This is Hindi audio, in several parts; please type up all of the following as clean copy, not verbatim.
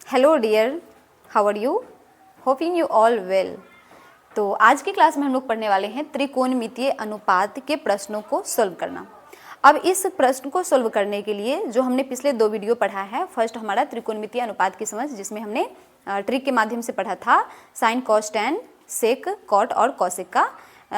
Hello dear, how are you? Hoping you all well. तो आज की क्लास में हम लोग पढ़ने वाले हैं त्रिकोणमितीय अनुपात के प्रश्नों को सॉल्व करना। अब इस प्रश्न को सॉल्व करने के लिए जो हमने पिछले 2 वीडियो पढ़ा है, फर्स्ट हमारा त्रिकोणमितीय अनुपात की समझ, जिसमें हमने ट्रिक के माध्यम से पढ़ा था साइन, कॉस, टैन, सेक, कॉट और कॉसेक का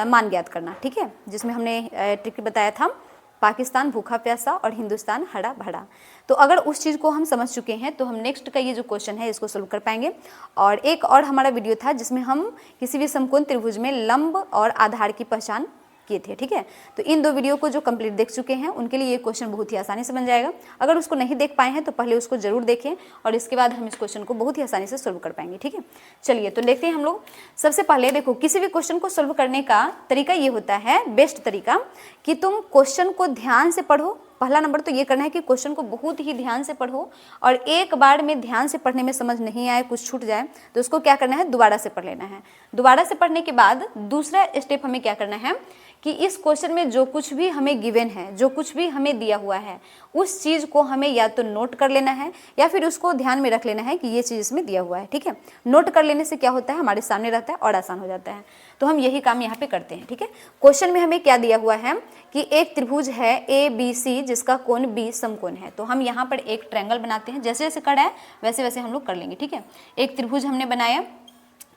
मान ज्ञात करना। ठीक है, जिसमें हमने ट्रिक बताया था पाकिस्तान भूखा प्यासा और हिंदुस्तान हरा भरा। तो अगर उस चीज़ को हम समझ चुके हैं तो हम नेक्स्ट का ये जो क्वेश्चन है इसको सोल्व कर पाएंगे। और एक और हमारा वीडियो था जिसमें हम किसी भी समकोण त्रिभुज में लंब और आधार की पहचान किए थे। ठीक है, तो इन 2 वीडियो को जो कंप्लीट देख चुके हैं उनके लिए ये क्वेश्चन बहुत ही आसानी से बन जाएगा। अगर उसको नहीं देख पाए हैं तो पहले उसको जरूर देखें और इसके बाद हम इस क्वेश्चन को बहुत ही आसानी से सोल्व कर पाएंगे। ठीक है, चलिए तो देखते हैं हम लोग। सबसे पहले देखो, किसी भी क्वेश्चन को सोल्व करने का तरीका ये होता है, बेस्ट तरीका, कि तुम क्वेश्चन को ध्यान से पढ़ो। पहला नंबर तो ये करना है कि क्वेश्चन को बहुत ही ध्यान से पढ़ो, और एक बार में ध्यान से पढ़ने में समझ नहीं आए, कुछ छूट जाए तो उसको क्या करना है, दोबारा से पढ़ लेना है। दोबारा से पढ़ने के बाद दूसरा स्टेप हमें क्या करना है कि इस क्वेश्चन में जो कुछ भी हमें गिवन है, जो कुछ भी हमें दिया हुआ है, उस चीज़ को हमें या तो नोट कर लेना है या फिर उसको ध्यान में रख लेना है कि ये चीज़ इसमें दिया हुआ है। ठीक है, नोट कर लेने से क्या होता है, हमारे सामने रहता है और आसान हो जाता है। तो हम यही काम यहाँ पे करते हैं। ठीक है, क्वेश्चन में हमें क्या दिया हुआ है कि एक त्रिभुज है ABC जिसका कोण B समकोण है। तो हम यहाँ पर एक ट्रायंगल बनाते हैं, जैसे जैसे करना है वैसे वैसे हम लोग कर लेंगे। ठीक है, एक त्रिभुज हमने बनाया।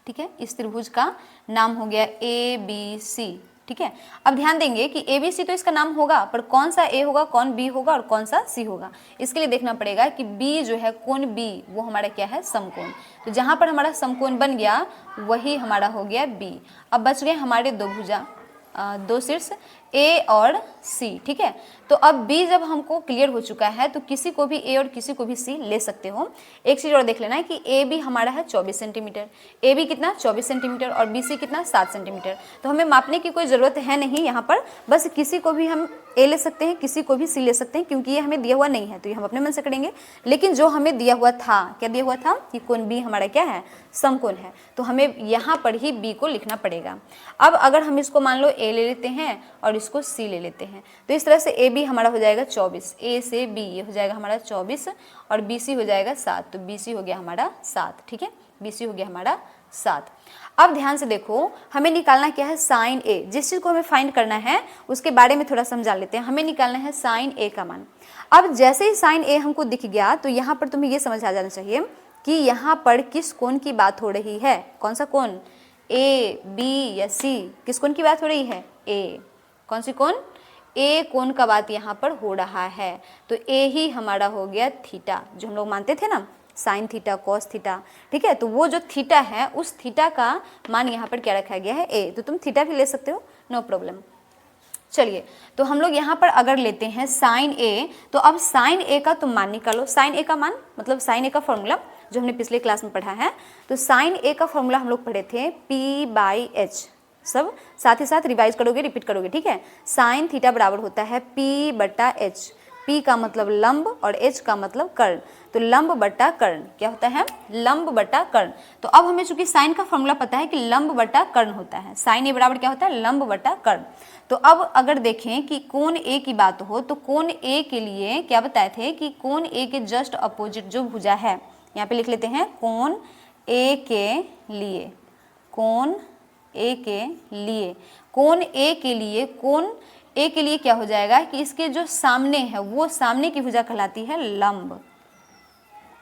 ठीक है, इस त्रिभुज का नाम हो गया ABC। ठीक है, अब ध्यान देंगे कि ABC तो इसका नाम होगा, पर कौन सा A होगा, कौन B होगा और कौन सा C होगा, इसके लिए देखना पड़ेगा कि B जो है, कोण B, वो हमारा क्या है, समकोण। तो जहां पर हमारा समकोण बन गया वही हमारा हो गया B। अब बच गए हमारे 2 भुजा, 2 शीर्ष A और C। ठीक है, तो अब B जब हमको क्लियर हो चुका है तो किसी को भी A और किसी को भी C ले सकते हो। एक चीज़ और देख लेना है कि AB हमारा है 24 सेंटीमीटर, AB कितना 24 सेंटीमीटर और BC कितना 7 सेंटीमीटर। तो हमें मापने की कोई ज़रूरत है नहीं यहाँ पर, बस किसी को भी हम A ले सकते हैं, किसी को भी C ले सकते हैं, क्योंकि ये हमें दिया हुआ नहीं है तो ये हम अपने मन से करेंगे। लेकिन जो हमें दिया हुआ था, क्या दिया हुआ था कि कोण B हमारा क्या है, समकोण है, तो हमें यहाँ पर ही B को लिखना पड़ेगा। अब अगर हम इसको मान लो A ले लेते हैं और इसको C ले लेते हैं, तो इस तरह से AB हमारा हो जाएगा 24, A से B ये हो जाएगा हमारा 24 और BC हो जाएगा 7, तो BC हो गया हमारा 7। ठीक है, BC हो गया हमारा 7। अब ध्यान से देखो, हमें निकालना क्या है, साइन A। जिस चीज़ को हमें फाइंड करना है उसके बारे में थोड़ा समझा लेते हैं। हमें निकालना है साइन A का मान। अब जैसे ही साइन A हमको दिख गया तो यहाँ पर तुम्हें ये समझ आ जाना चाहिए कि यहाँ पर किस कोण की बात हो रही है। कौन सा कोण, A, B या C, किस कोण की बात हो रही है, A। कौन सी कोण, A कोण का बात यहाँ पर हो रहा है। तो A ही हमारा हो गया थीटा, जो हम लोग मानते थे ना, साइन थीटा, कॉस थीटा। ठीक है, तो वो जो थीटा है उस थीटा का मान यहाँ पर क्या रखा गया है, A। तो तुम थीटा भी ले सकते हो, नो प्रॉब्लम। चलिए, तो हम लोग यहाँ पर अगर लेते हैं साइन A, तो अब साइन A का तुम मान निकालो। साइन A का मान मतलब साइन A का फॉर्मूला जो हमने पिछले क्लास में पढ़ा है, तो साइन A का फॉर्मूला हम लोग पढ़े थे P/H। सब साथ ही साथ रिवाइज करोगे, रिपीट करोगे। ठीक है, साइन थीटा बराबर होता है P/H। P का मतलब लंब और H का मतलब कर्ण, तो लंब बटा कर्ण क्या होता है, लंब बटा कर्ण। तो अब हमें चूंकि साइन का फॉर्मूला पता है कि लंब बटा कर्ण होता है, साइन A बराबर क्या होता है, लंब बटा कर्ण। तो अब अगर देखें कि कोण A की बात हो तो कोण A के लिए क्या बताए थे कि कोण A के जस्ट अपोजिट जो भुजा है, यहाँ पे लिख लेते हैं कोण A के लिए, कोण A के लिए, कोण A के लिए, कोण A के लिए क्या हो जाएगा कि इसके जो सामने है वो सामने की भुजा कहलाती है लंब।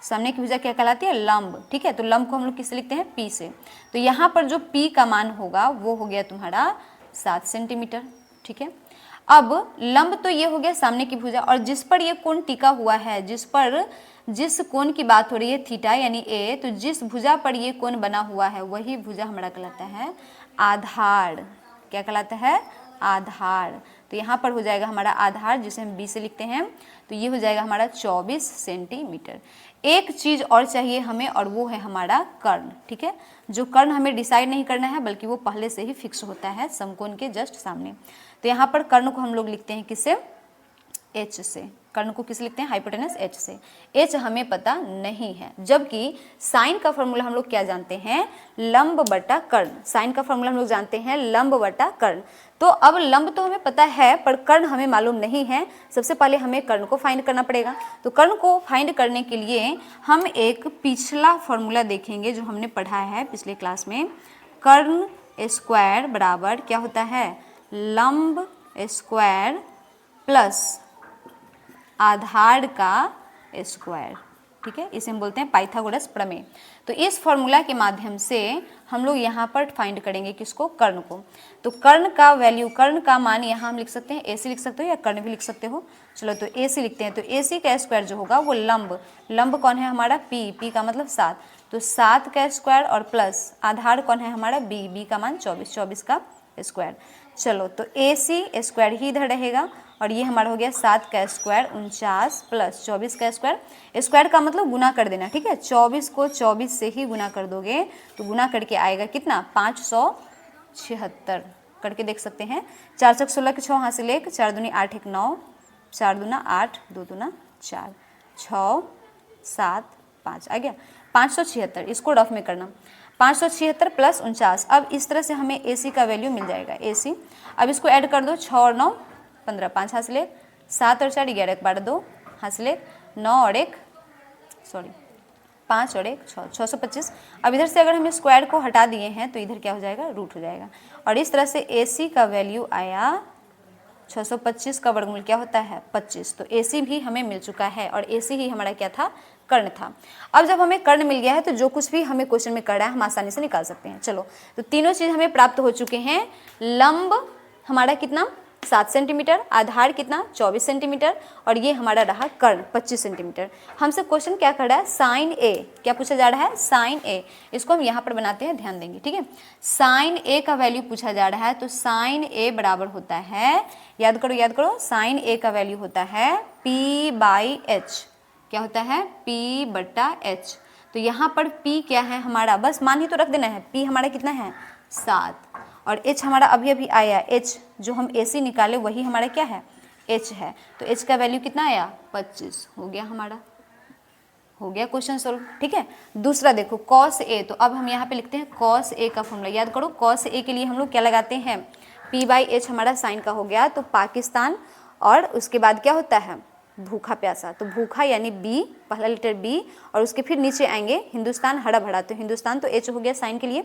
सामने की भुजा क्या कहलाती है, लंब। ठीक है, तो लंब को हम लोग किससे लिखते हैं, P से। तो यहाँ पर जो P का मान होगा वो हो गया तुम्हारा 7 सेंटीमीटर। ठीक है, अब लंब तो ये हो गया सामने की भुजा, और जिस पर ये कोण टिका हुआ है, जिस कोण की बात हो रही है थीटा यानी A, तो जिस भुजा पर ये कोण बना हुआ है वही भुजा हमारा कहलाता है आधार। क्या कहलाता है, आधार। तो यहाँ पर हो जाएगा हमारा आधार, जिसे हम B से लिखते हैं, तो ये हो जाएगा हमारा 24 सेंटीमीटर। एक चीज़ और चाहिए हमें, और वो है हमारा कर्ण। ठीक है, जो कर्ण हमें डिसाइड नहीं करना है बल्कि वो पहले से ही फिक्स होता है समकोण के जस्ट सामने। तो यहाँ पर कर्ण को हम लोग लिखते हैं किससे, एच से, कर्ण को किस लिखते हैं, हाइपोटेनस एच से। एच हमें पता नहीं है, जबकि साइन का फॉर्मूला हम लोग क्या जानते हैं, लंब बटा कर्ण। साइन का फॉर्मूला हम लोग जानते हैं लंब बटा कर्ण। तो अब लंब तो हमें पता है पर कर्ण हमें मालूम नहीं है। सबसे पहले हमें कर्ण को फाइंड करना पड़ेगा। तो कर्ण को फाइंड करने के लिए हम एक पिछला फॉर्मूला देखेंगे जो हमने पढ़ा है पिछले क्लास में। कर्ण स्क्वायर बराबर क्या होता है, लंब स्क्वायर प्लस आधार का स्क्वायर। ठीक है, इसे हम बोलते हैं पाइथागोरस प्रमेय। तो इस फॉर्मूला के माध्यम से हम लोग यहाँ पर फाइंड करेंगे किसको, कर्ण को। तो कर्ण का वैल्यू, कर्ण का मान यहाँ हम लिख सकते हैं AC लिख सकते हो या कर्ण भी लिख सकते हो। चलो तो AC लिखते हैं। तो AC का स्क्वायर जो होगा वो लंब, लंब कौन है हमारा P का मतलब 7, तो 7 का स्क्वायर और प्लस आधार कौन है हमारा B का मान 24, 24 का स्क्वायर। चलो तो AC स्क्वायर ही इधर रहेगा और ये हमारा हो गया 7 का स्क्वायर 49 प्लस 24 का स्क्वायर। स्क्वायर का मतलब गुना कर देना, ठीक है। 24 को 24 से ही गुना कर दोगे तो गुना करके आएगा कितना, 576 करके देख सकते हैं। 4 चक 16 के 6 हासिल 1, 4 दूनी 8 1 9, 4 दूना 8, 2 दूना 4, 6 7 5 आ गया 576। इसको रफ में करना, 576 प्लस 49। अब इस तरह से हमें AC का वैल्यू मिल जाएगा AC। अब इसको ऐड कर दो, 6 और 9 15, 5 हासिल 1, 7 और 4 11, 1 12 2 हासिल 1, 9 और 1 5 और 1 6, 625। अब इधर से अगर हम स्क्वायर को हटा दिए हैं तो इधर क्या हो जाएगा, रूट हो जाएगा। और इस तरह से AC का वैल्यू आया 625 का वर्गमूल क्या होता है 25। तो AC भी हमें मिल चुका है और AC ही हमारा क्या था, कर्ण था। अब जब हमें कर्ण मिल गया है तो जो कुछ भी हमें क्वेश्चन में करना है हम आसानी से निकाल सकते हैं। चलो तो तीनों चीज़ हमें प्राप्त हो चुके हैं। लंब हमारा कितना 7 सेंटीमीटर, आधार कितना 24 सेंटीमीटर और ये हमारा रहा कर्ण 25 सेंटीमीटर। हमसे क्वेश्चन क्या कर रहा है, साइन A क्या पूछा जा रहा है, साइन A। इसको हम यहाँ पर बनाते हैं, ध्यान देंगे, ठीक है। साइन A का वैल्यू पूछा जा रहा है तो साइन A बराबर होता है, याद करो याद करो, साइन A का वैल्यू होता है P/H। क्या होता है, P/H। तो यहाँ पर P क्या है हमारा, बस मान ही तो रख देना है। P हमारा कितना है 7 और H हमारा अभी अभी आया, H जो हम AC निकाले वही हमारा क्या है H है। तो H का वैल्यू कितना आया 25, हो गया हमारा, हो गया क्वेश्चन सोल्व, ठीक है। दूसरा देखो cos A। तो अब हम यहाँ पे लिखते हैं cos A का फॉर्मूला, याद करो cos A के लिए हम लोग क्या लगाते हैं, P/H हमारा साइन का हो गया तो पाकिस्तान और उसके बाद क्या होता है भूखा प्यासा। तो भूखा यानी B, पहला लेटर B और उसके फिर नीचे आएंगे हिंदुस्तान हरा भरा। तो हिंदुस्तान तो H हो गया साइन के लिए,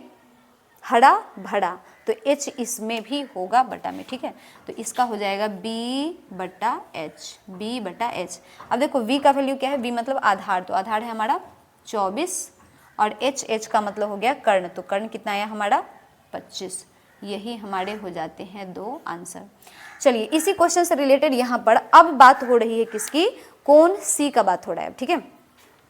हरा भरा तो H इसमें भी होगा बटा में, ठीक है। तो इसका हो जाएगा B/H, B/H। अब देखो V का वैल्यू क्या है, V मतलब आधार, तो आधार है हमारा 24 और H का मतलब हो गया कर्ण, तो कर्ण कितना आया हमारा 25। यही हमारे हो जाते हैं 2 आंसर। चलिए इसी क्वेश्चन से रिलेटेड यहाँ पर अब बात हो रही है किसकी, कोण C का बात हो रहा है, ठीक है।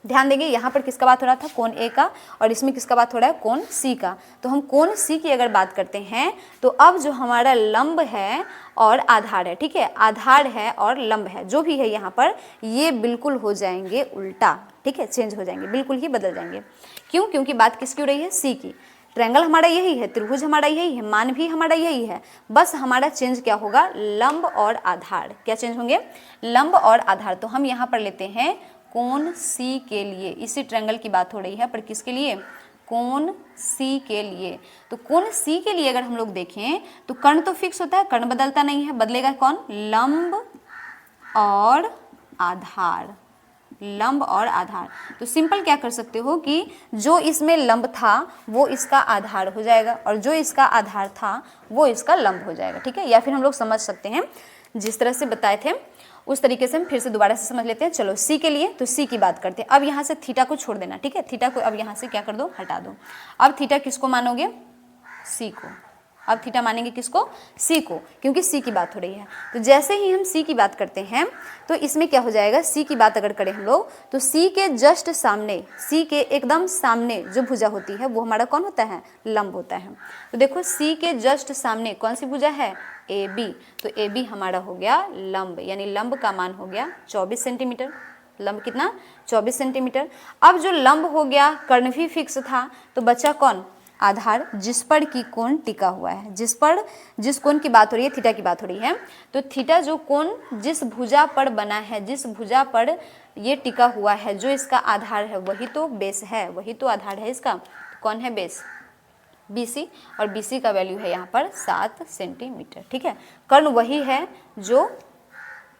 ध्यान देंगे यहाँ पर किसका बात हो रहा था, कोण A का, और इसमें किसका बात हो रहा है, कोण C का। तो हम कोण C की अगर बात करते हैं तो अब जो हमारा लंब है और आधार है, ठीक है, आधार है और लंब है, जो भी है यहाँ पर ये बिल्कुल हो जाएंगे उल्टा, ठीक है, चेंज हो जाएंगे, बिल्कुल ही बदल जाएंगे। क्यों, क्योंकि बात किसकी हो रही है, C की। ट्रायंगल हमारा यही है, त्रिभुज हमारा यही है, मान भी हमारा यही है, बस हमारा चेंज क्या होगा, लंब और आधार। क्या चेंज होंगे, लंब और आधार। तो हम यहाँ पर लेते हैं कोण C के लिए, इसी ट्रायंगल की बात हो रही है पर किसके लिए, कोण C के लिए। तो कोण C के लिए अगर हम लोग देखें तो कर्ण तो फिक्स होता है, कर्ण बदलता नहीं है, बदलेगा कौन, लंब और आधार, लंब और आधार। तो सिंपल क्या कर सकते हो कि जो इसमें लंब था वो इसका आधार हो जाएगा और जो इसका आधार था वो इसका लंब हो जाएगा, ठीक है। या फिर हम लोग समझ सकते हैं जिस तरह से बताए थे उस तरीके से हम फिर से दोबारा से समझ लेते हैं। चलो C के लिए, तो C की बात करते हैं। अब यहाँ से थीटा को छोड़ देना, ठीक है, थीटा को अब यहाँ से क्या कर दो, हटा दो। अब थीटा किसको मानोगे, C को। अब थीटा मानेंगे किसको, C को, क्योंकि C की बात हो रही है। तो जैसे ही हम C की बात करते हैं तो इसमें क्या हो जाएगा, C की बात अगर करें हम लोग तो C के जस्ट सामने, C के एकदम सामने जो भुजा होती है वो हमारा कौन होता है, लंब होता है। तो देखो C के जस्ट सामने कौन सी भुजा है, AB। तो AB हमारा हो गया लंब, यानी लंब का मान हो गया 24 सेंटीमीटर। लंब कितना, 24 सेंटीमीटर। अब जो लंब हो गया, कर्ण भी फिक्स था, तो बचा कौन, आधार जिस पर की कोण टिका हुआ है, जिस कोण की बात हो रही है, थीटा की बात हो रही है, तो थीटा जो कोण जिस भुजा पर बना है, जिस भुजा पर ये टिका हुआ है, जो इसका आधार है वही तो बेस है, वही तो आधार है इसका। तो कौन है बेस? BC, और BC का वैल्यू है यहाँ पर 7 सेंटीमीटर। ठीक है, कर्ण वही है जो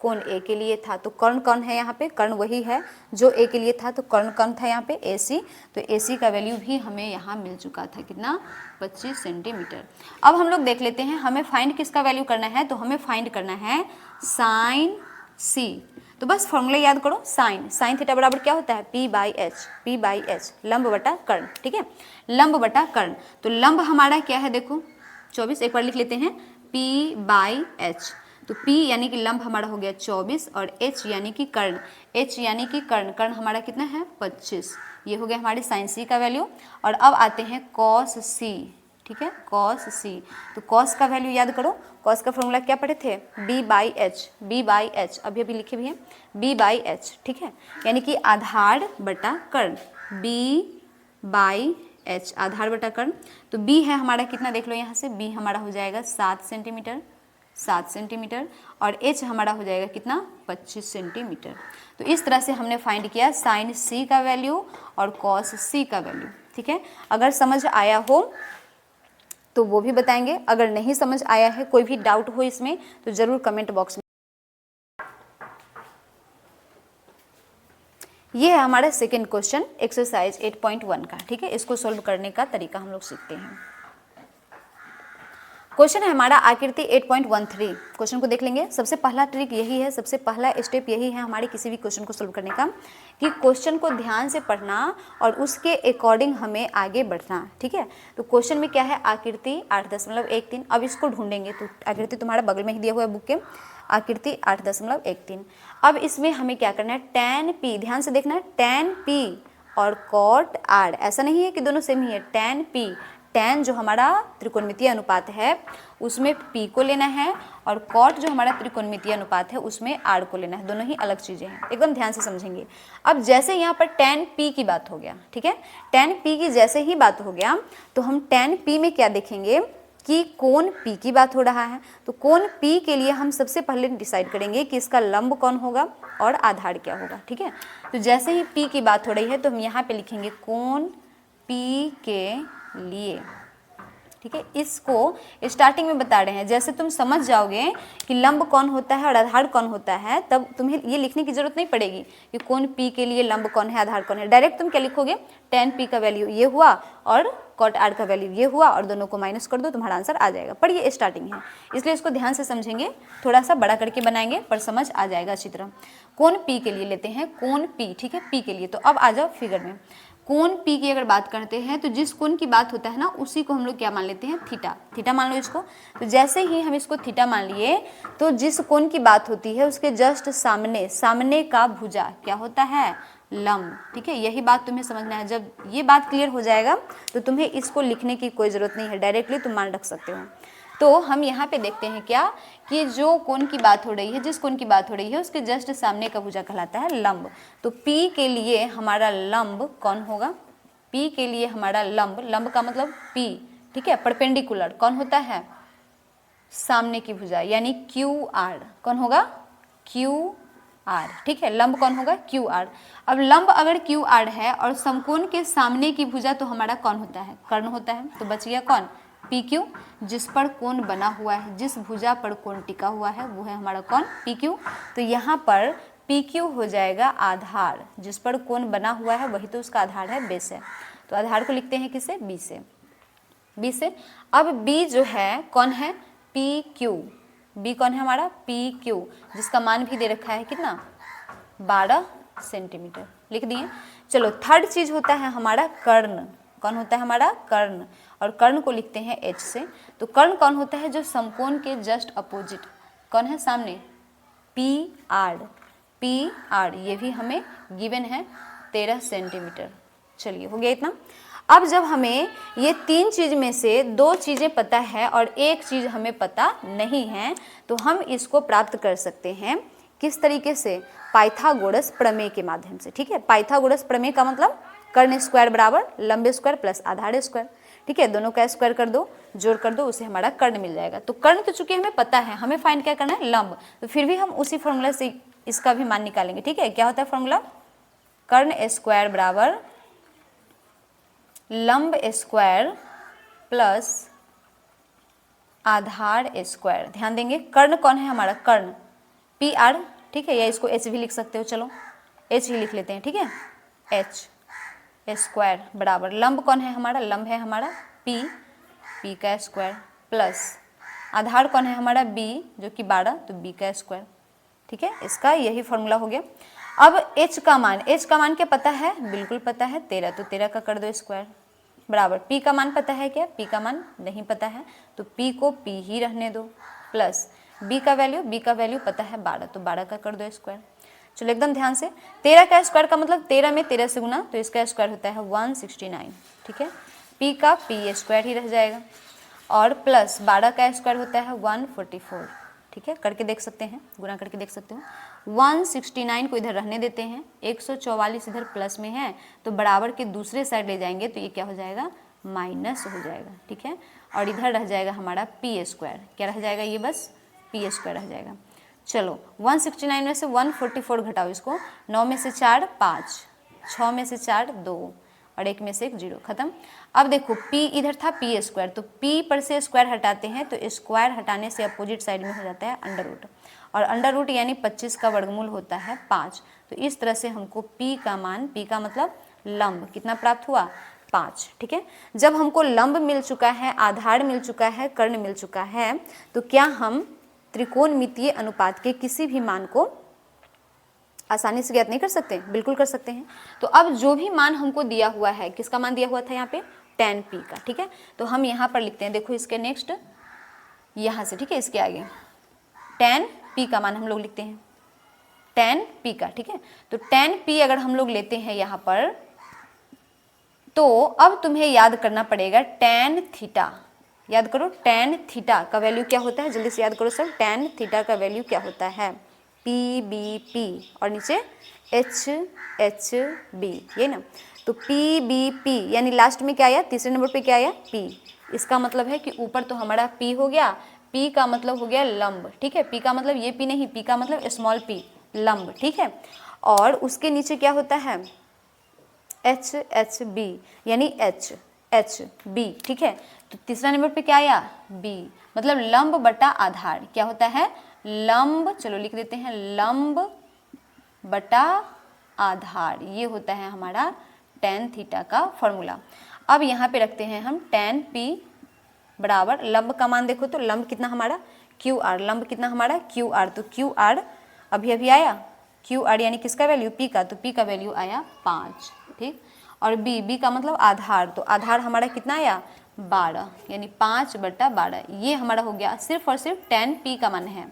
कोण A के लिए था, तो कर्ण कौन है यहाँ पे? कर्ण वही है जो A के लिए था, तो कर्ण कौन था यहाँ पे? AC। तो AC का वैल्यू भी हमें यहाँ मिल चुका था, कितना? 25 सेंटीमीटर। अब हम लोग देख लेते हैं हमें फाइंड किसका वैल्यू करना है, तो हमें फाइंड करना है साइन C। तो बस फॉर्मूला याद करो, साइन थीटा बराबर क्या होता है? P/H, लंब बटा कर्ण। ठीक है, लंब बटा कर्ण। तो लंब हमारा क्या है देखो 24, एक बार लिख लेते हैं P/H। तो P यानी कि लंब हमारा हो गया 24 और H यानी कि कर्ण, कर्ण हमारा कितना है? 25। ये हो गया हमारे साइन C का वैल्यू। और अब आते हैं कॉस C। ठीक है, कॉस C। तो कॉस का वैल्यू याद करो, कॉस का फॉर्मूला क्या पढ़े थे? B/H, अभी लिखे भी हैं B/H। ठीक है, यानी कि आधार बटा कर्ण, B/H, आधार बटा कर्ण। तो B है हमारा कितना, देख लो यहाँ से, B हमारा हो जाएगा 7 सेंटीमीटर और H हमारा हो जाएगा कितना? 25 सेंटीमीटर। तो इस तरह से हमने फाइंड किया साइन C का वैल्यू और कॉस C का वैल्यू। ठीक है, अगर समझ आया हो तो वो भी बताएंगे, अगर नहीं समझ आया है, कोई भी डाउट हो इसमें, तो जरूर कमेंट बॉक्स में। ये है हमारा सेकेंड क्वेश्चन एक्सरसाइज 8.1 का। ठीक है, इसको सोल्व करने का तरीका हम लोग सीखते हैं। क्वेश्चन है हमारा आकृति 8.13। क्वेश्चन को देख लेंगे। सबसे पहला ट्रिक यही है, सबसे पहला स्टेप यही है हमारे किसी भी क्वेश्चन को सोल्व करने का, कि क्वेश्चन को ध्यान से पढ़ना और उसके अकॉर्डिंग हमें आगे बढ़ना। ठीक है, तो क्वेश्चन में क्या है? आकृति 8.13। अब इसको ढूंढेंगे, तो आकृति तुम्हारा बगल में ही दिया हुआ है बुक के, आकृति 8.13। अब इसमें हमें क्या करना है? tan P, ध्यान से देखना है, tan P और cot R, ऐसा नहीं है कि दोनों सेम ही है। tan P, tan जो हमारा त्रिकोणमितीय अनुपात है उसमें P को लेना है, और cot जो हमारा त्रिकोणमितीय अनुपात है उसमें R को लेना है। दोनों ही अलग चीज़ें हैं, एकदम ध्यान से समझेंगे। अब जैसे यहाँ पर tan P की बात हो गया, ठीक है, tan P की जैसे ही बात हो गया, तो हम tan P में क्या देखेंगे कि कोण P की बात हो रहा है। तो कोण P के लिए हम सबसे पहले डिसाइड करेंगे कि इसका लंब कौन होगा और आधार क्या होगा। ठीक है, तो जैसे ही P की बात हो रही है तो हम यहाँ पे लिखेंगे कोण P के लिए। ठीक है, इसको स्टार्टिंग में बता रहे हैं, जैसे तुम समझ जाओगे कि लंब कौन होता है और आधार कौन होता है, तब तुम्हें ये लिखने की जरूरत नहीं पड़ेगी कि कोण P के लिए लंब कौन है, आधार कौन है। डायरेक्ट तुम क्या लिखोगे? tan P का वैल्यू ये हुआ और cot R का वैल्यू ये हुआ, और दोनों को माइनस कर दो, तुम्हारा आंसर आ जाएगा। पर ये स्टार्टिंग है, इसलिए इसको ध्यान से समझेंगे, थोड़ा सा बड़ा करके बनाएंगे पर समझ आ जाएगा अच्छी तरह। कोण P के लिए लेते हैं, कोण P, ठीक है, P के लिए। तो अब आ जाओ फिगर में। कोण P की अगर बात करते हैं तो जिस कोण की बात होता है ना, उसी को हम लोग क्या मान लेते हैं? थीटा। थीटा मान लो इसको। तो जैसे ही हम इसको थीटा मान लिए, तो जिस कोण की बात होती है उसके जस्ट सामने का भुजा क्या होता है? लंब। ठीक है, यही बात तुम्हें समझना है। जब ये बात क्लियर हो जाएगा तो तुम्हें इसको लिखने की कोई ज़रूरत नहीं है, डायरेक्टली तुम मान रख सकते हो। तो हम यहाँ पे देखते हैं क्या, कि जो कोण की बात हो रही है, जिस कोण की बात हो रही है उसके जस्ट सामने का भुजा कहलाता है लंब। तो P के लिए हमारा लंब कौन होगा? P के लिए हमारा लंब का मतलब P, ठीक है, परपेंडिकुलर कौन होता है? सामने की भुजा, यानी QR। कौन होगा? QR। ठीक है, लंब कौन होगा? QR। अब लंब अगर QR है और समकोण के सामने की भुजा तो हमारा कौन होता है? कर्ण होता है। तो बच गया कौन? PQ, जिस पर कोण बना हुआ है, जिस भुजा पर कोण टिका हुआ है वो है हमारा कौन? PQ। तो यहाँ पर PQ हो जाएगा आधार, जिस पर कोण बना हुआ है वही तो उसका आधार है, बेस है। तो आधार को लिखते हैं किससे? B से। अब B जो है कौन है? PQ। B कौन है हमारा? PQ, जिसका मान भी दे रखा है कितना? 12 सेंटीमीटर, लिख दिए। चलो, थर्ड चीज होता है हमारा कर्ण। कौन होता है हमारा? कर्ण। और कर्ण को लिखते हैं H से। तो कर्ण कौन होता है? जो समकोण के जस्ट अपोजिट कौन है? सामने PR, ये भी हमें गिवन है 13 सेंटीमीटर। चलिए, हो गया इतना। अब जब हमें ये तीन चीज में से दो चीजें पता है और एक चीज हमें पता नहीं है, तो हम इसको प्राप्त कर सकते हैं किस तरीके से? पाइथागोरस प्रमेय के माध्यम से। ठीक है, पाइथागोरस प्रमेय का मतलब कर्ण स्क्वायर बराबर लंब स्क्वायर प्लस आधार स्क्वायर। ठीक है, दोनों का स्क्वायर कर दो, जोड़ कर दो, उसे हमारा कर्ण मिल जाएगा। तो कर्ण तो चूंकि हमें पता है, हमें फाइंड क्या करना है, लंब। तो फिर भी हम उसी फॉर्मूला से इसका भी मान निकालेंगे। ठीक है, क्या होता है फॉर्मूला, कर्ण स्क्वायर बराबर लंब स्क्वायर प्लस आधार स्क्वायर। ध्यान देंगे, कर्ण कौन है हमारा, कर्ण पी आर, ठीक है, या इसको एच भी लिख सकते हो, चलो एच ही लिख लेते हैं। ठीक है, एच स्क्वायर बराबर लंब कौन है हमारा, लंब है हमारा पी, पी का स्क्वायर प्लस आधार कौन है हमारा बी, जो कि 12, तो बी का स्क्वायर। ठीक है, इसका यही फॉर्मूला हो गया। अब h का मान, h का मान क्या पता है, बिल्कुल पता है 13, तो 13 का कर दो स्क्वायर बराबर p का मान पता है क्या, p का मान नहीं पता है, तो p को p ही रहने दो प्लस b का वैल्यू पता है 12, तो 12 का कर दो स्क्वायर। चलो एकदम ध्यान से, 13 का स्क्वायर का मतलब 13 में 13 से गुना, तो इसका स्क्वायर होता है 169। ठीक है, p का p स्क्वायर ही रह जाएगा और प्लस 12 का स्क्वायर होता है 144। ठीक है, करके देख सकते हैं, गुना करके देख सकते हो। 169 को इधर रहने देते हैं, 144 इधर प्लस में है, तो बराबर के दूसरे साइड ले जाएंगे तो ये क्या हो जाएगा, माइनस हो जाएगा। ठीक है, और इधर रह जाएगा हमारा पी स्क्वायर, क्या रह जाएगा, ये बस पी स्क्वायर रह जाएगा। चलो 169 में से 144 घटाओ, इसको 9 में से 4 5, 6 में से 4 2 और 1 में से 1 0, खत्म। अब देखो p इधर था p स्क्वायर, तो p पर से स्क्वायर हटाते हैं तो स्क्वायर हटाने से अपोजिट साइड में हो जाता है अंडर रूट, और अंडर रूट यानी 25 का वर्गमूल होता है 5। तो इस तरह से हमको p का मान, p का मतलब लंब, कितना प्राप्त हुआ, 5। ठीक है, जब हमको लंब मिल चुका है, आधार मिल चुका है, कर्ण मिल चुका है, तो क्या हम त्रिकोणमितीय अनुपात के किसी भी मान को आसानी से ज्ञात नहीं कर सकते, बिल्कुल कर सकते हैं। तो अब जो भी मान हमको दिया हुआ है, किसका मान दिया हुआ था यहाँ पे, tan p का। ठीक है, तो हम यहाँ पर लिखते हैं, देखो इसके नेक्स्ट यहाँ से, ठीक है, इसके आगे tan p का मान हम लोग लिखते हैं, tan p का। ठीक है, तो tan p अगर हम लोग लेते हैं यहाँ पर, तो अब तुम्हें याद करना पड़ेगा tan थीटा, याद करो tan थीटा का वैल्यू क्या होता है, जल्दी से याद करो सर, tan थीटा का वैल्यू क्या होता है, पी बी पी और नीचे एच एच बी, ये ना। तो पी बी पी यानी लास्ट में क्या आया, तीसरे नंबर पे क्या आया, पी। इसका मतलब है कि ऊपर तो हमारा पी हो गया, पी का मतलब हो गया लंब। ठीक है, पी का मतलब ये पी नहीं, पी का मतलब स्मॉल पी, लंब। ठीक है, और उसके नीचे क्या होता है, एच एच बी यानी एच एच बी। ठीक है, तो तीसरा नंबर पे क्या आया, बी, मतलब लंब बटा आधार, क्या होता है, लंब, चलो लिख देते हैं, लंब बटा आधार, ये होता है हमारा tan थीटा का फॉर्मूला। अब यहाँ पे रखते हैं हम tan p बराबर लंब का मान, देखो तो लंब कितना हमारा क्यू आर, लंब कितना हमारा क्यू आर, तो क्यू आर अभी अभी आया, क्यू आर यानी किसका वैल्यू, p का, तो p का वैल्यू आया 5। ठीक, और b का मतलब आधार, तो आधार हमारा कितना आया 12, यानी 5/12, ये हमारा हो गया। सिर्फ और सिर्फ tan p का मान है।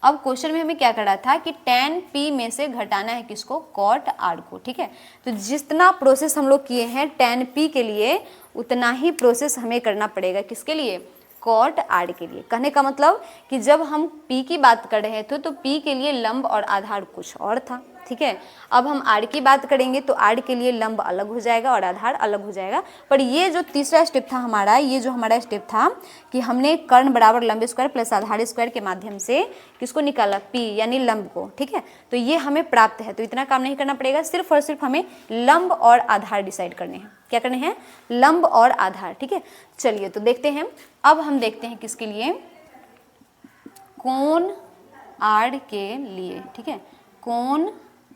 अब क्वेश्चन में हमें क्या करना था कि tan p में से घटाना है किसको, cot r को। ठीक है, तो जितना प्रोसेस हम लोग किए हैं tan p के लिए, उतना ही प्रोसेस हमें करना पड़ेगा किसके लिए, cot r के लिए। कहने का मतलब कि जब हम p की बात कर रहे थे तो p के लिए लंब और आधार कुछ और था। ठीक है, अब हम r की बात करेंगे तो r के लिए लंब अलग हो जाएगा और आधार अलग हो जाएगा। पर ये जो तीसरा स्टेप था हमारा, ये जो हमारा स्टेप था कि हमने कर्ण बराबर लंब स्क्वायर प्लस आधार स्क्वायर के माध्यम से किसको निकाला, p यानी लंब को। ठीक है, तो ये हमें प्राप्त है, तो इतना काम नहीं करना पड़ेगा, सिर्फ और सिर्फ हमें लंब और आधार डिसाइड करने हैं। क्या करने हैं, लंब और आधार। ठीक है, चलिए तो देखते हैं। अब हम देखते हैं किसके लिए, कोण r के लिए। ठीक है, कोण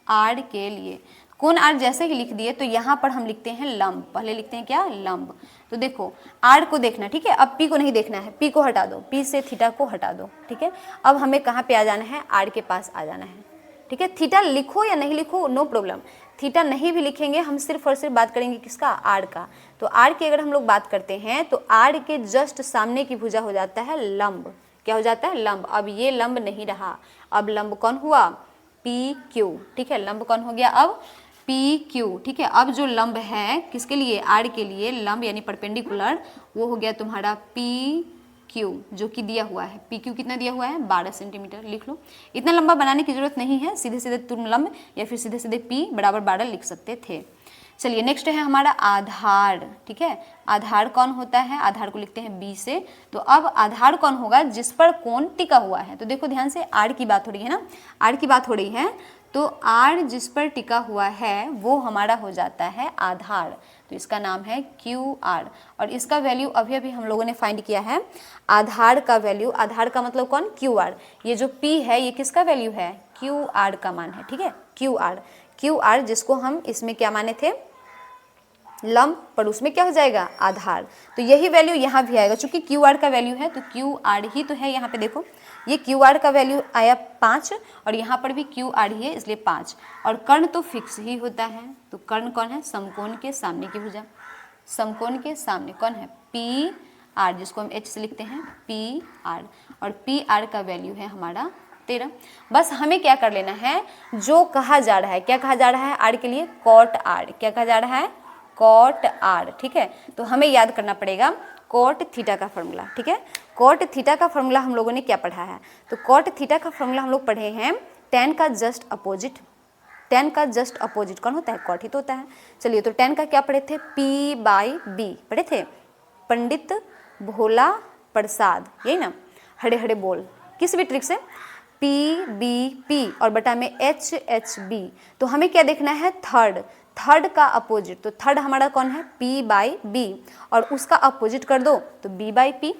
r के लिए, कोण r जैसे ही लिख दिए तो यहाँ पर हम लिखते हैं लंब, पहले लिखते हैं क्या, लंब। तो देखो r को देखना, ठीक है, अब p को नहीं देखना है, p को हटा दो, p से थीटा को हटा दो। ठीक है, अब हमें कहाँ पे आ जाना है, r के पास आ जाना है। ठीक है, थीटा लिखो या नहीं लिखो नो प्रॉब्लम, थीटा नहीं भी लिखेंगे, हम सिर्फ और सिर्फ बात करेंगे किसका, r का। तो r की अगर हम लोग बात करते हैं तो r के जस्ट सामने की भुजा हो जाता है लंब, क्या हो जाता है, लंब। अब ये लंब नहीं रहा, अब लंब कौन हुआ, पी क्यू। ठीक है, लंब कौन हो गया अब, पी क्यू। ठीक है, अब जो लंब है किसके लिए, आर के लिए, लंब यानी परपेंडिकुलर, वो हो गया तुम्हारा पी क्यू, जो कि दिया हुआ है। पी क्यू कितना दिया हुआ है, 12 सेंटीमीटर। लिख लो, इतना लंबा बनाने की जरूरत नहीं है, सीधे सीधे तुम लंब या फिर सीधे सीधे पी बराबर 12 लिख सकते थे। चलिए नेक्स्ट है हमारा आधार, ठीक है। आधार कौन होता है, आधार को लिखते हैं बी से। तो अब आधार कौन होगा, जिस पर कोण टिका हुआ है। तो देखो ध्यान से, आर की बात हो रही है ना, आर की बात हो रही है, तो आर जिस पर टिका हुआ है वो हमारा हो जाता है आधार। तो इसका नाम है क्यू आर, और इसका वैल्यू अभी अभी हम लोगों ने फाइंड किया है। आधार का वैल्यू, आधार का मतलब कौन, क्यू आर। ये जो पी है ये किसका वैल्यू है, क्यू आर का मान है, ठीक है। क्यू आर, क्यू आर जिसको हम इसमें क्या माने थे, लंब, पर उसमें क्या हो जाएगा, आधार। तो यही वैल्यू यहाँ भी आएगा, चूंकि क्यू आर का वैल्यू है तो क्यू आर ही तो है। यहाँ पे देखो ये क्यू आर का वैल्यू आया 5, और यहाँ पर भी क्यू आर ही है इसलिए 5। और कर्ण तो फिक्स ही होता है। तो कर्ण कौन है, समकोण के सामने की भुजा। समकोण के सामने कौन है, पी आर, जिसको हम एच से लिखते हैं पी आर। और पी आर का वैल्यू है हमारा 13। बस हमें क्या कर लेना है, जो कहा जा रहा है, क्या कहा जा रहा है आर के लिए, कॉट आर। क्या कहा जा रहा है, कॉट आर, ठीक है। तो हमें याद करना पड़ेगा कॉट थीटा का फॉर्मूला, ठीक है। कॉट थीटा का फॉर्मूला हम लोगों ने क्या पढ़ा है, तो कॉट थीटा का फॉर्मूला हम लोग पढ़े हैं tan का जस्ट अपोजिट। tan का जस्ट अपोजिट कौन होता है, कॉट ही तो होता है। चलिए तो tan का क्या पढ़े थे, p/b पढ़े थे, पंडित भोला प्रसाद, यही ना, हरे हरे बोल, किस भी ट्रिक से, p/b और बटा में h/b। तो हमें क्या देखना है, थर्ड, थर्ड का अपोजिट। तो थर्ड हमारा कौन है, p/b, और उसका अपोजिट कर दो तो b/p।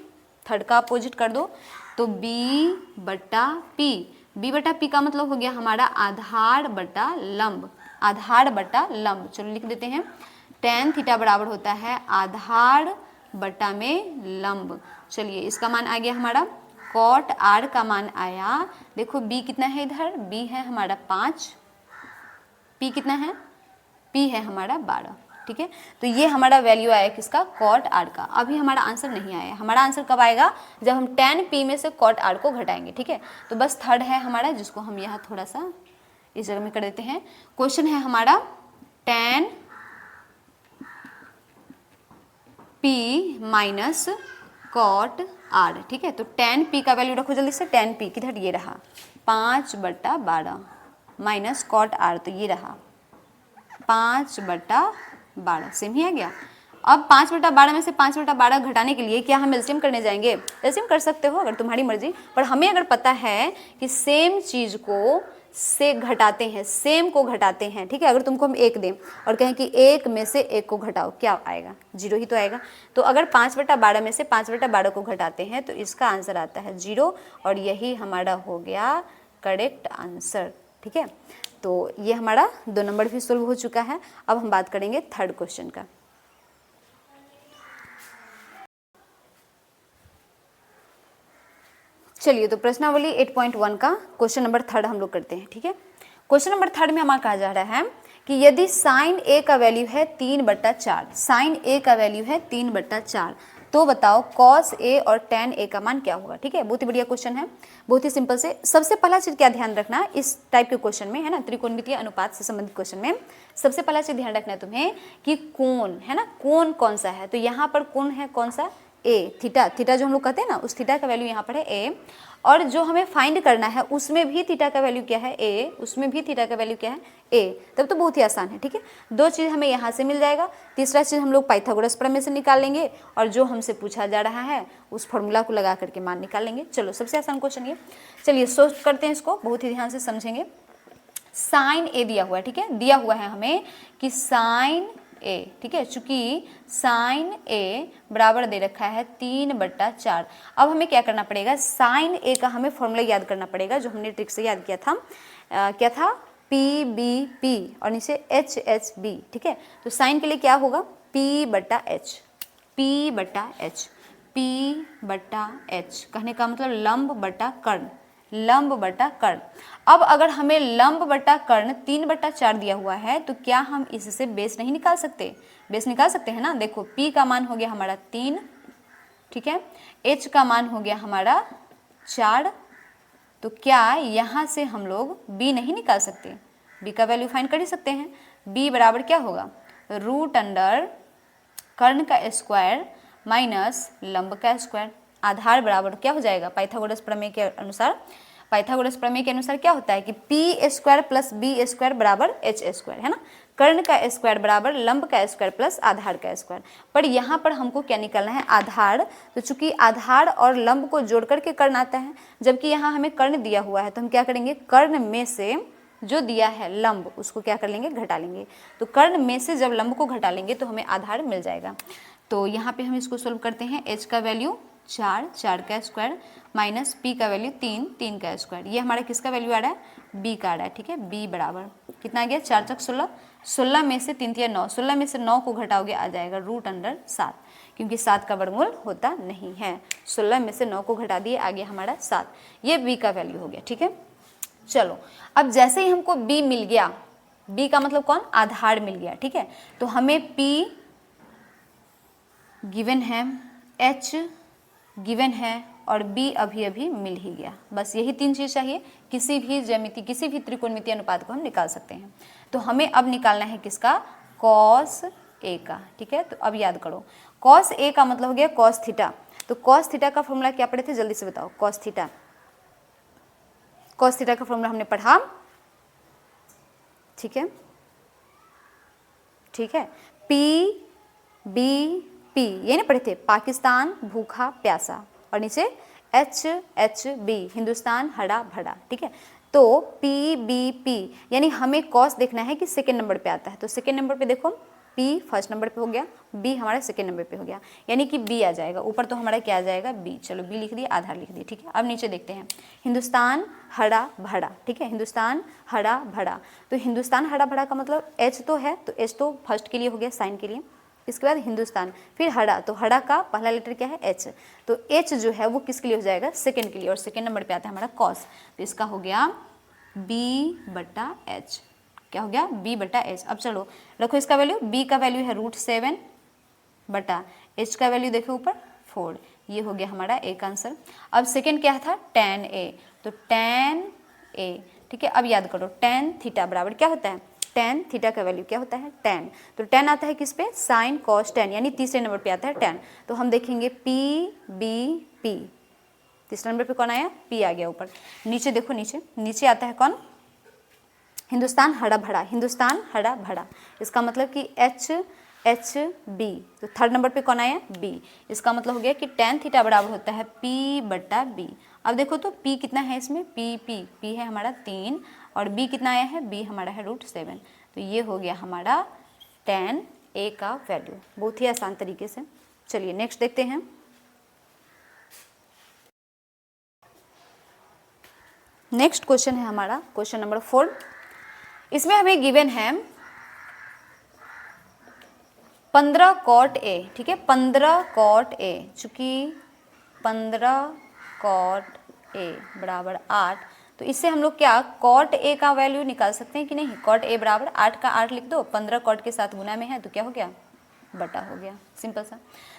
थर्ड का अपोजिट कर दो तो b/p। b/p का मतलब हो गया हमारा आधार बटा लंब, आधार बटा लंब। चलो लिख देते हैं, tan थीटा बराबर होता है आधार बटा में लंब। चलिए इसका मान आ गया हमारा, कॉट आर का मान आया, देखो b कितना है इधर, b है हमारा 5, p कितना है, p है हमारा 12, ठीक है। तो ये हमारा वैल्यू आया किसका, कॉट आर का। अभी हमारा आंसर नहीं आया, हमारा आंसर कब आएगा, जब हम tan p में से कॉट आर को घटाएंगे, ठीक है। तो बस थर्ड है हमारा, जिसको हम यहाँ थोड़ा सा इस जगह में कर देते हैं। क्वेश्चन है हमारा tan p minus cot R, ठीक है। तो tan p का वैल्यू रखो जल्दी से, tan p किधर, ये रहा 5/12 माइनस कॉट आर, तो ये रहा 5/12, सेम ही आ गया। अब 5/12 में से 5/12 घटाने के लिए क्या हम एलसीएम करने जाएंगे, एलसीएम कर सकते हो अगर तुम्हारी मर्जी, पर हमें अगर पता है कि सेम चीज को से घटाते हैं, सेम को घटाते हैं, ठीक है। अगर तुमको हम 1 दें और कहें कि 1 में से 1 को घटाओ, क्या आएगा, 0 ही तो आएगा। तो अगर 5/12 में से 5/12 को घटाते हैं तो इसका आंसर आता है 0, और यही हमारा हो गया करेक्ट आंसर, ठीक है। तो ये हमारा 2 नंबर भी सोल्व हो चुका है। अब हम बात करेंगे थर्ड क्वेश्चन का। चलिए तो प्रश्नावली 8.1 का क्वेश्चन नंबर थर्ड हम लोग करते हैं, ठीक है। क्वेश्चन नंबर थर्ड में हमारा कहा जा रहा है कि यदि साइन ए का वैल्यू है 3/4, साइन ए का वैल्यू है 3/4, तो बताओ कॉस ए और tan ए का मान क्या होगा, ठीक है। बहुत ही बढ़िया क्वेश्चन है, बहुत ही सिंपल से। सबसे पहला चीज क्या ध्यान रखना इस टाइप के क्वेश्चन में, है ना, त्रिकोणमितीय अनुपात से संबंधित क्वेश्चन में सबसे पहला चीज ध्यान रखना है तुम्हें कि कोण, है ना, कोण कौन सा है। तो यहाँ पर कोण है कौन सा, ए, थीटा, थीटा जो हम लोग कहते हैं ना, उस थीटा का वैल्यू यहाँ पर है ए। और जो हमें फाइंड करना है उसमें भी थीटा का वैल्यू क्या है, ए, उसमें भी थीटा का वैल्यू क्या है, ए। तब तो बहुत ही आसान है, ठीक है। 2 चीज़ हमें यहाँ से मिल जाएगा, तीसरा चीज़ हम लोग पाइथागोरस प्रमेय से निकाल लेंगे, और जो हमसे पूछा जा रहा है उस फॉर्मूला को लगा करके मान निकाल लेंगे। चलो सबसे आसान क्वेश्चन ये, चलिए सोल्व करते हैं इसको, बहुत ही ध्यान से समझेंगे। साइन ए दिया हुआ है, ठीक है, दिया हुआ है हमें कि साइन ए, ठीक है, चूंकि साइन ए बराबर दे रखा है 3/4। अब हमें क्या करना पड़ेगा, साइन ए का हमें फॉर्मूला याद करना पड़ेगा, जो हमने ट्रिक से याद किया था। क्या था, p/b और नीचे h/b, ठीक है। तो साइन के लिए क्या होगा, p/h, p/h, p/h कहने का मतलब लंब बटा कर्ण, लंब बटा कर्ण। अब अगर हमें लंब बटा कर्ण 3/4 दिया हुआ है तो क्या हम इससे बेस नहीं निकाल सकते, बेस निकाल सकते हैं ना। देखो p का मान हो गया हमारा 3, ठीक है, h का मान हो गया हमारा 4, तो क्या यहाँ से हम लोग b नहीं निकाल सकते, b का वैल्यू फाइंड कर ही सकते हैं। b बराबर क्या होगा, √अंडर कर्ण का स्क्वायर माइनस लंब का स्क्वायर। आधार बराबर क्या हो जाएगा, पाइथागोरस प्रमेय के अनुसार, पाइथागोरस प्रमेय के अनुसार क्या होता है कि p² + b² बराबर h², है ना। कर्ण का स्क्वायर बराबर लंब का स्क्वायर प्लस आधार का स्क्वायर। पर यहाँ पर हमको क्या निकालना है, आधार। तो चूंकि आधार और लंब को जोड़ करके कर्ण आता है, जबकि यहाँ हमें कर्ण दिया हुआ है, तो हम क्या करेंगे, कर्ण में से जो दिया है लंब उसको क्या कर लेंगे, घटा लेंगे। तो कर्ण में से जब लंब को घटा लेंगे तो हमें आधार मिल जाएगा। तो यहाँ पे हम इसको सोल्व करते हैं। h का वैल्यू 4, 4 का स्क्वायर माइनस p का वैल्यू 3, 3 का स्क्वायर। ये हमारा किसका वैल्यू आ रहा है, b का आ रहा है। ठीक है, b बराबर कितना आ गया, 4 चक 16, 16 में से 3 तिया 9, 16 में से 9 को घटाओगे आ जाएगा √7, क्योंकि 7 का वर्गमूल होता नहीं है। 16 में से 9 को घटा दिए, आ गया हमारा 7। ये b का वैल्यू हो गया। ठीक है, चलो अब जैसे ही हमको b मिल गया, b का मतलब कौन, आधार मिल गया। ठीक है, तो हमें p गिवन है, h गिवन है और b अभी अभी मिल ही गया। बस यही 3 चीज़ चाहिए, किसी भी ज्यामिति, किसी भी त्रिकोणमितीय अनुपात को हम निकाल सकते हैं। तो हमें अब निकालना है किसका, cos a का। ठीक है, तो अब याद करो, cos a का मतलब हो गया cos थीटा। तो cos थीटा का फॉर्मूला क्या पढ़े थे, जल्दी से बताओ। cos थीटा का फॉर्मूला हमने पढ़ा। ठीक है, ठीक है, PBP ये नहीं पढ़े थे, पाकिस्तान भूखा प्यासा, और नीचे HHB हिंदुस्तान हरा भरा। ठीक है, तो PBP यानी हमें कॉस देखना है कि सेकेंड नंबर पे आता है। तो सेकेंड नंबर पे देखो, P फर्स्ट नंबर पे हो गया, B हमारा सेकेंड नंबर पे हो गया, यानी कि B आ जाएगा। ऊपर तो हमारा क्या आ जाएगा, B। चलो B लिख दिए, आधार लिख दिए। ठीक है, अब नीचे देखते हैं, हिंदुस्तान हरा भरा। ठीक है, हिंदुस्तान हरा भरा। तो हिंदुस्तान हरा भरा का मतलब H तो है, तो H तो फर्स्ट के लिए हो गया, साइन के लिए। इसके बाद हिंदुस्तान, फिर हरा, तो हरा का पहला लेटर क्या है, H। तो H जो है वो किसके लिए हो जाएगा, सेकेंड के लिए, और सेकेंड नंबर पे आता है हमारा कॉस। तो इसका हो गया B/H। क्या हो गया, B/H। अब चलो रखो इसका वैल्यू, B का वैल्यू है √7 बटा H का वैल्यू देखो ऊपर 4। ये हो गया हमारा एक आंसर। अब सेकेंड क्या था, tan A। तो tan A, ठीक है, अब याद करो, tan थीटा बराबर क्या होता है, tan थीटा का वैल्यू क्या होता है, tan। तो tan आता है किस पे, sin cos tan, यानी तीसरे नंबर पे आता है tan। तो हम देखेंगे PBP, तीसरे नंबर पे कौन आया, P आ गया ऊपर। नीचे देखो, नीचे आता है कौन, हिंदुस्तान हरा भरा, हिंदुस्तान हरा भरा। इसका मतलब कि HHB, तो थर्ड नंबर पे कौन आया, B। इसका मतलब हो गया कि tan थीटा बराबर होता है P/B। अब देखो तो P कितना है इसमें, P है हमारा 3, और B कितना आया है, B हमारा है √7। तो ये हो गया हमारा tan A का वैल्यू, बहुत ही आसान तरीके से। चलिए नेक्स्ट देखते हैं। नेक्स्ट क्वेश्चन है हमारा क्वेश्चन नंबर 4। इसमें हमें गिवन है 15 cot A। ठीक है, 15 cot A, चूंकि 15 cot A बराबर 8, तो इससे हम लोग क्या cot A का वैल्यू निकाल सकते हैं कि नहीं। cot A बराबर 8 का 8 लिख दो, 15 cot के साथ गुना में है तो क्या हो गया, बटा हो गया, सिंपल सा।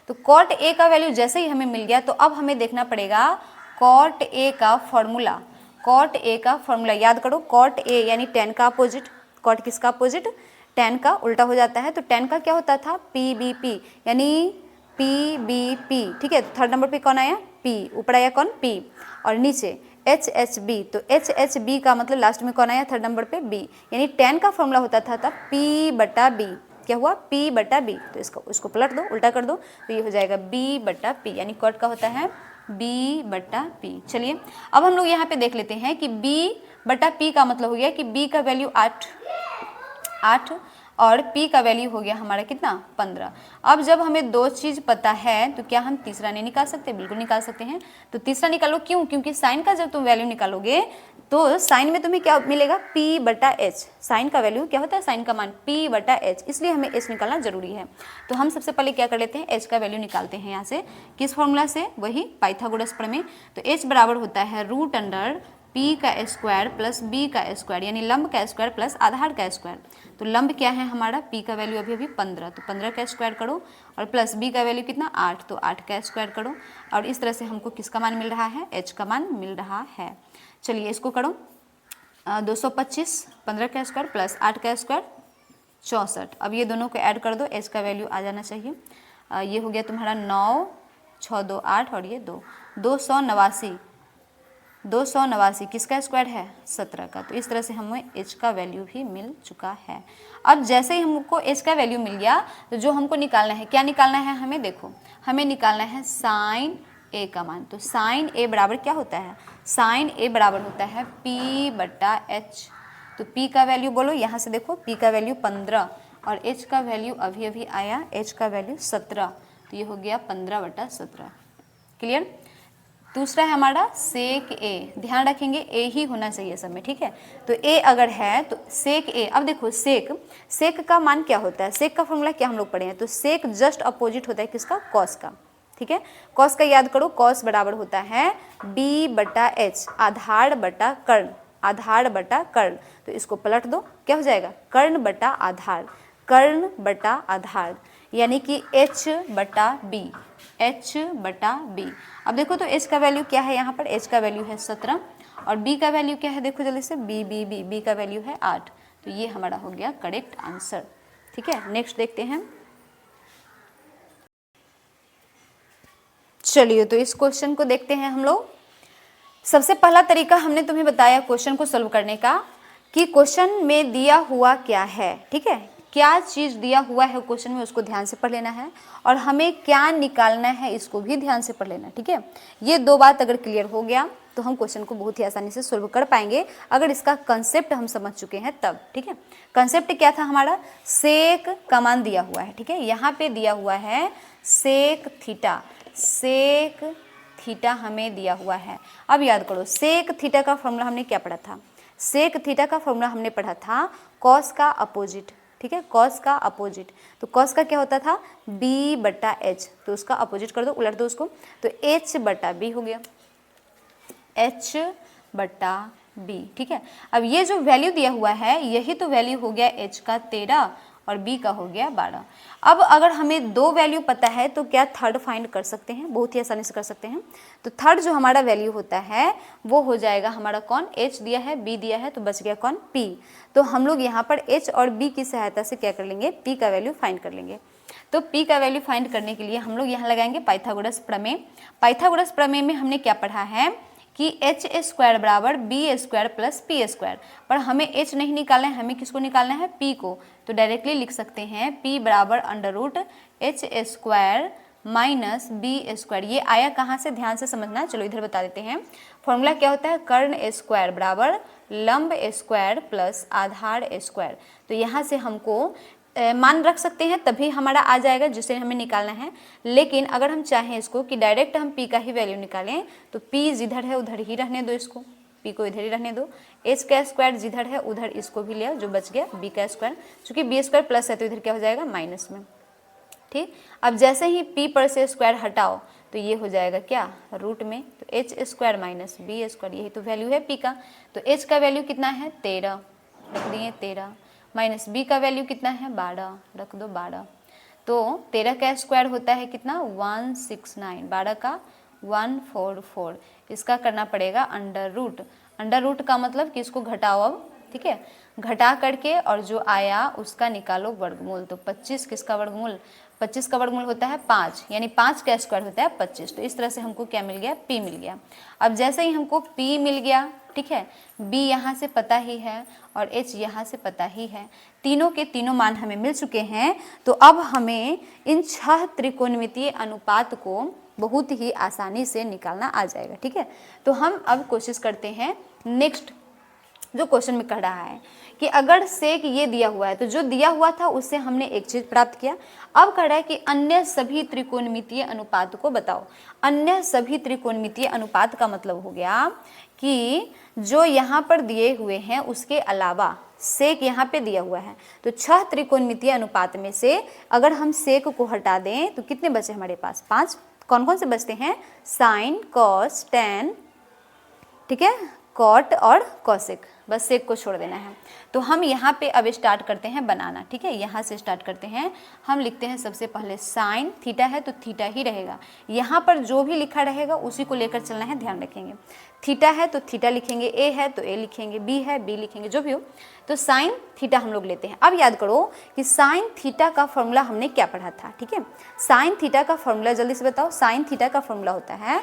तो cot A का वैल्यू जैसे ही हमें मिल गया, तो अब हमें देखना पड़ेगा cot A का फॉर्मूला। cot A का फॉर्मूला याद करो, cot A यानी tan का अपोजिट, cot किसका अपोजिट, tan का उल्टा हो जाता है। तो tan का क्या होता था, PBP, यानी PBP। ठीक है, थर्ड नंबर पे कौन आया, P, ऊपर आया कौन, P, और नीचे HHB। तो HHB का मतलब लास्ट में कौन आया, थर्ड नंबर पे B, यानी tan का फॉर्मूला होता था तब P/B। क्या हुआ, P/B। तो इसको पलट दो, उल्टा कर दो, तो ये हो जाएगा B/P, यानी cot का होता है B/P। चलिए अब हम लोग यहाँ पे देख लेते हैं कि B/P का मतलब हो गया कि B का वैल्यू 8 और P का वैल्यू हो गया हमारा कितना, 15। अब जब हमें दो चीज़ पता है तो क्या हम तीसरा नहीं निकाल सकते, बिल्कुल निकाल सकते हैं। तो तीसरा निकालो, क्यों, क्योंकि साइन का जब तुम वैल्यू निकालोगे तो साइन में तुम्हें क्या मिलेगा, P/H। साइन का वैल्यू क्या होता है, साइन का मान P/H, इसलिए हमें H निकालना जरूरी है। तो हम सबसे पहले क्या कर लेते हैं, H का वैल्यू निकालते हैं यहाँ से, किस फॉर्मूला से, वही पाइथागोरस प्रमेय। तो H बराबर होता है √P का स्क्वायर प्लस B का स्क्वायर, यानी लंब का स्क्वायर प्लस आधार का स्क्वायर। तो लंब क्या है हमारा, P का वैल्यू अभी 15, तो 15 का स्क्वायर करो, और प्लस B का वैल्यू कितना 8, तो 8 का स्क्वायर करो, और इस तरह से हमको किसका मान मिल रहा है, H का मान मिल रहा है। चलिए इसको करो, 225, 15 का स्क्वायर प्लस 8 का स्क्वायर 64। अब ये दोनों को ऐड कर दो, H का वैल्यू आ जाना चाहिए। ये हो गया तुम्हारा 9, 6, 2, 8, और ये 2, 289, 289 किसका स्क्वायर है? 17 का। तो इस तरह से हमें h का वैल्यू भी मिल चुका है। अब जैसे ही हमको h का वैल्यू मिल गया तो जो हमको निकालना है, क्या निकालना है हमें? देखो हमें निकालना है साइन a का मान। तो साइन a बराबर क्या होता है? साइन a बराबर होता है p/h। तो p का वैल्यू बोलो, यहाँ से देखो p का वैल्यू 15 और h का वैल्यू अभी अभी आया, h का वैल्यू 17। तो ये हो गया 15/17। क्लियर? दूसरा है हमारा सेक ए। ध्यान रखेंगे ए ही होना चाहिए सब में, ठीक है? तो ए अगर है तो सेक ए। अब देखो सेक का मान क्या होता है? सेक का फॉर्मूला क्या हम लोग पढ़े हैं? तो सेक जस्ट अपोजिट होता है किसका? कॉस का, ठीक है? कॉस का याद करो, कॉस बराबर होता है b/h, आधार बटा कर्ण, आधार बटा कर्ण। तो इसको पलट दो, क्या हो जाएगा? कर्ण बटा आधार, कर्ण बटा आधार, यानी कि h/b, h/b। अब देखो तो h का वैल्यू क्या है? यहाँ पर h का वैल्यू है 17 और b का वैल्यू क्या है? देखो जल्दी से, b का वैल्यू है 8। तो ये हमारा हो गया करेक्ट आंसर, ठीक है? नेक्स्ट देखते हैं। चलिए तो इस क्वेश्चन को देखते हैं हम लोग। सबसे पहला तरीका हमने तुम्हें बताया क्वेश्चन को सॉल्व करने का, कि क्वेश्चन में दिया हुआ क्या है, ठीक है? क्या चीज़ दिया हुआ है क्वेश्चन में, उसको ध्यान से पढ़ लेना है, और हमें क्या निकालना है इसको भी ध्यान से पढ़ लेना है, ठीक है? ये दो बात अगर क्लियर हो गया तो हम क्वेश्चन को बहुत ही आसानी से सोल्व कर पाएंगे, अगर इसका कंसेप्ट हम समझ चुके हैं तब, ठीक है? कंसेप्ट क्या था हमारा? सेक का मान दिया हुआ है, ठीक है? यहाँ पे दिया हुआ है सेक थीटा, सेक थीटा हमें दिया हुआ है। अब याद करो, सेक थीटा का फॉर्मूला हमने क्या पढ़ा था? सेक थीटा का फॉर्मूला हमने पढ़ा था कॉस का अपोजिट, ठीक है? कॉस का अपोजिट। तो कॉस का क्या होता था? b/h। तो उसका अपोजिट कर दो, उलट दो उसको, तो h/b हो गया, h/b, ठीक है? अब ये जो वैल्यू दिया हुआ है यही तो वैल्यू हो गया h का 13 और b का हो गया 12। अब अगर हमें दो वैल्यू पता है तो क्या थर्ड फाइंड कर सकते हैं? बहुत ही आसानी से कर सकते हैं। तो थर्ड जो हमारा वैल्यू होता है वो हो जाएगा हमारा कौन? h दिया है, b दिया है, तो बच गया कौन? p। तो हम लोग यहाँ पर h और b की सहायता से क्या कर लेंगे? p का वैल्यू फाइंड कर लेंगे। तो p का वैल्यू फाइंड करने के लिए हम लोग यहाँ लगाएंगे पाइथागोरस प्रमेय। पाइथागोरस प्रमेय में हमने क्या पढ़ा है कि h² बराबर b² प्लस p², पर हमें h नहीं निकालना है, हमें किसको निकालना है? p को। तो डायरेक्टली लिख सकते हैं p बराबर √h² माइनस b²। ये आया कहाँ से? ध्यान से समझना, चलो इधर बता देते हैं। फॉर्मूला क्या होता है? कर्ण स्क्वायर बराबर लंब स्क्वायर प्लस आधार स्क्वायर। तो यहाँ से हमको मान रख सकते हैं तभी हमारा आ जाएगा जिसे हमें निकालना है। लेकिन अगर हम चाहें इसको कि डायरेक्ट हम p का ही वैल्यू निकालें तो p जिधर है उधर ही रहने दो, इसको p को इधर ही रहने दो। h का स्क्वायर जिधर है उधर इसको भी लिया, जो बच गया b का स्क्वायर। चूंकि b² प्लस है तो इधर क्या हो जाएगा? माइनस में, ठीक? अब जैसे ही p पर से स्क्वायर हटाओ तो ये हो जाएगा क्या? रूट में। तो h² माइनस b², यही तो वैल्यू है p का। तो h का वैल्यू कितना है? 13, रख दिए 13, माइनस b का वैल्यू कितना है? 12, रख दो 12। तो 13 का स्क्वायर होता है कितना? 169, 12 का 144। इसका करना पड़ेगा अंडर रूट। अंडर रूट का मतलब कि इसको घटाओ अब, ठीक है? घटा करके और जो आया उसका निकालो वर्गमूल। तो 25 किसका वर्गमूल? 25 का वर्गमूल होता है 5, यानी 5 का स्क्वायर होता है 25। तो इस तरह से हमको क्या मिल गया? p मिल गया। अब जैसे ही हमको p मिल गया, ठीक है, b यहाँ से पता ही है और h यहाँ से पता ही है, तीनों के तीनों मान हमें मिल चुके हैं। तो अब हमें इन 6 त्रिकोणमितीय अनुपात को बहुत ही आसानी से निकालना आ जाएगा, ठीक है? तो हम अब कोशिश करते हैं नेक्स्ट जो क्वेश्चन में कह रहा है कि अगर सेक ये दिया हुआ है तो जो दिया हुआ था उससे हमने एक चीज प्राप्त किया। अब कह रहा है कि अन्य सभी त्रिकोणमितीय अनुपात को बताओ। अन्य सभी त्रिकोणमितीय अनुपात का मतलब हो गया कि जो यहाँ पर दिए हुए हैं उसके अलावा सेक यहाँ पे दिया हुआ है। तो 6 त्रिकोणमितीय अनुपात में से अगर हम सेक को हटा दें तो कितने बचे हमारे पास? 5। कौन कौन से बचते हैं? साइन, कॉस, टेन, ठीक है, कॉट और कॉसेक, बस सेक को छोड़ देना है। तो हम यहाँ पे अब स्टार्ट करते हैं बनाना, ठीक है? यहाँ से स्टार्ट करते हैं। हम लिखते हैं सबसे पहले साइन, थीटा है तो थीटा ही रहेगा। यहाँ पर जो भी लिखा रहेगा उसी को लेकर चलना है, ध्यान रखेंगे। थीटा है तो थीटा लिखेंगे, ए है तो ए लिखेंगे, बी है बी लिखेंगे, जो भी हो। तो साइन थीटा हम लोग लेते हैं। अब याद करो कि साइन थीटा का फॉर्मूला हमने क्या पढ़ा था, ठीक है? साइन थीटा का फॉर्मूला जल्दी से बताओ। साइन थीटा का फॉर्मूला होता है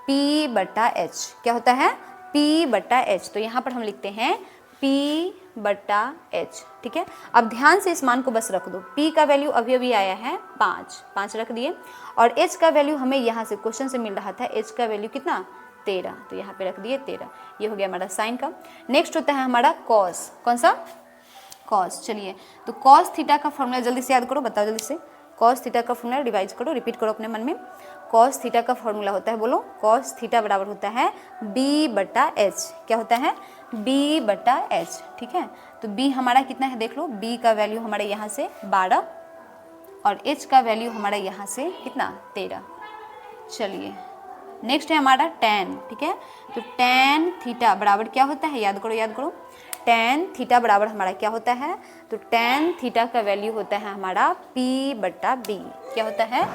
p/h। क्या होता है? P/H। तो यहाँ पर हम लिखते हैं P/H, ठीक है। अब ध्यान से इस मान को बस रख दो। P का वैल्यू अभी अभी आया है 5 रख दिए, और H का वैल्यू हमें यहाँ से क्वेश्चन से मिल रहा था, H का वैल्यू कितना 13, तो यहाँ पे रख दिए 13। ये हो गया हमारा साइन का। नेक्स्ट होता है हमारा कॉस। कौन सा? कॉस। चलिए, तो कॉस थीटा का फॉर्मूला जल्दी से याद करो, बताओ जल्दी से। कॉस थीटा का फॉर्मूला रिवाइज करो, रिपीट करो अपने मन में। कॉस थीटा का फॉर्मूला होता है, बोलो, कॉस थीटा बराबर होता है B/H। क्या होता है? B/H, ठीक है। तो B हमारा कितना है देख लो, B का वैल्यू हमारे यहाँ से 12 और H का वैल्यू हमारा यहाँ से कितना 13। चलिए, नेक्स्ट है हमारा tan, ठीक है। तो tan थीटा बराबर क्या होता है, याद करो याद करो। tan थीटा बराबर हमारा क्या होता है, तो tan थीटा का वैल्यू होता है हमारा P/B। क्या होता है?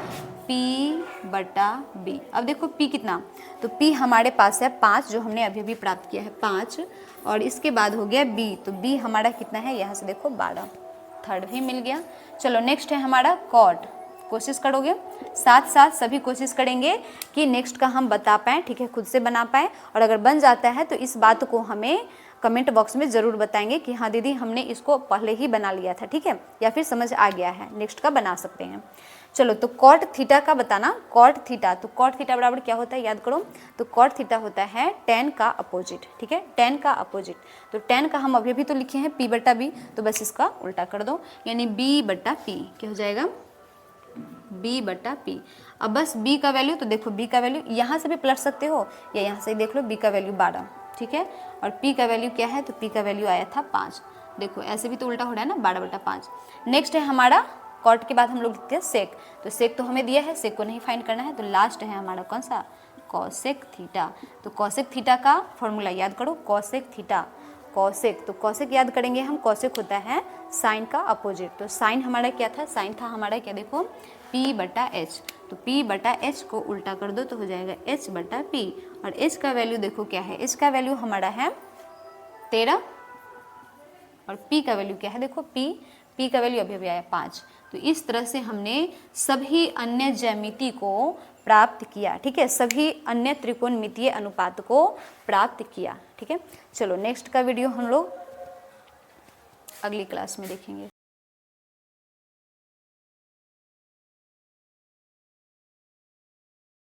P/B। अब देखो P कितना, तो P हमारे पास है 5, जो हमने अभी अभी प्राप्त किया है 5, और इसके बाद हो गया B, तो B हमारा कितना है, यहाँ से देखो 12, थर्ड भी मिल गया। चलो, नेक्स्ट है हमारा कॉट। कोशिश करोगे, साथ साथ सभी कोशिश करेंगे कि नेक्स्ट का हम बता पाएँ, ठीक है, खुद से बना पाएँ, और अगर बन जाता है तो इस बात को हमें कमेंट बॉक्स में ज़रूर बताएंगे कि हाँ दीदी हमने इसको पहले ही बना लिया था, ठीक है, या फिर समझ आ गया है, नेक्स्ट का बना सकते हैं। चलो, तो कॉट थीटा का बताना। कॉट थीटा, तो कॉट थीटा बराबर क्या होता है, याद करो। तो कॉट थीटा होता है tan का अपोजिट, ठीक है, tan का अपोजिट। तो tan का हम अभी अभी तो लिखे हैं P/B, तो बस इसका उल्टा कर दो, यानी B/P। क्या हो जाएगा? B/P। अब बस B का वैल्यू, तो देखो B का वैल्यू यहाँ से भी पलट सकते हो, या यहाँ से देख लो, B का वैल्यू 12, ठीक है, और P का वैल्यू क्या है, तो P का वैल्यू आया था 5। देखो ऐसे भी तो उल्टा हो रहा है ना, 12/5। नेक्स्ट है हमारा कॉट के बाद हम लोग लिखते हैं सेक। तो सेक तो हमें दिया है, सेक को नहीं फाइंड करना है, तो लास्ट है हमारा कौन सा, कॉसेक थीटा। तो कॉसेक थीटा का फॉर्मूला याद करो, कॉसेक थीटा। कॉसेक, तो कॉसेक याद करेंगे हम, कॉसेक होता है साइन का अपोजिट। तो साइन हमारा क्या था, साइन था हमारा क्या, देखो P/H। तो P/H को उल्टा कर दो तो हो जाएगा H/P, और H का वैल्यू देखो क्या है, H का वैल्यू हमारा है 13, और P का वैल्यू क्या है, देखो P का वैल्यू अभी अभी आया 5। तो इस तरह से हमने सभी अन्य ज्यामिति को प्राप्त किया, ठीक है, सभी अन्य त्रिकोणमितीय अनुपात को प्राप्त किया, ठीक है। चलो, नेक्स्ट का वीडियो हम लोग अगली क्लास में देखेंगे।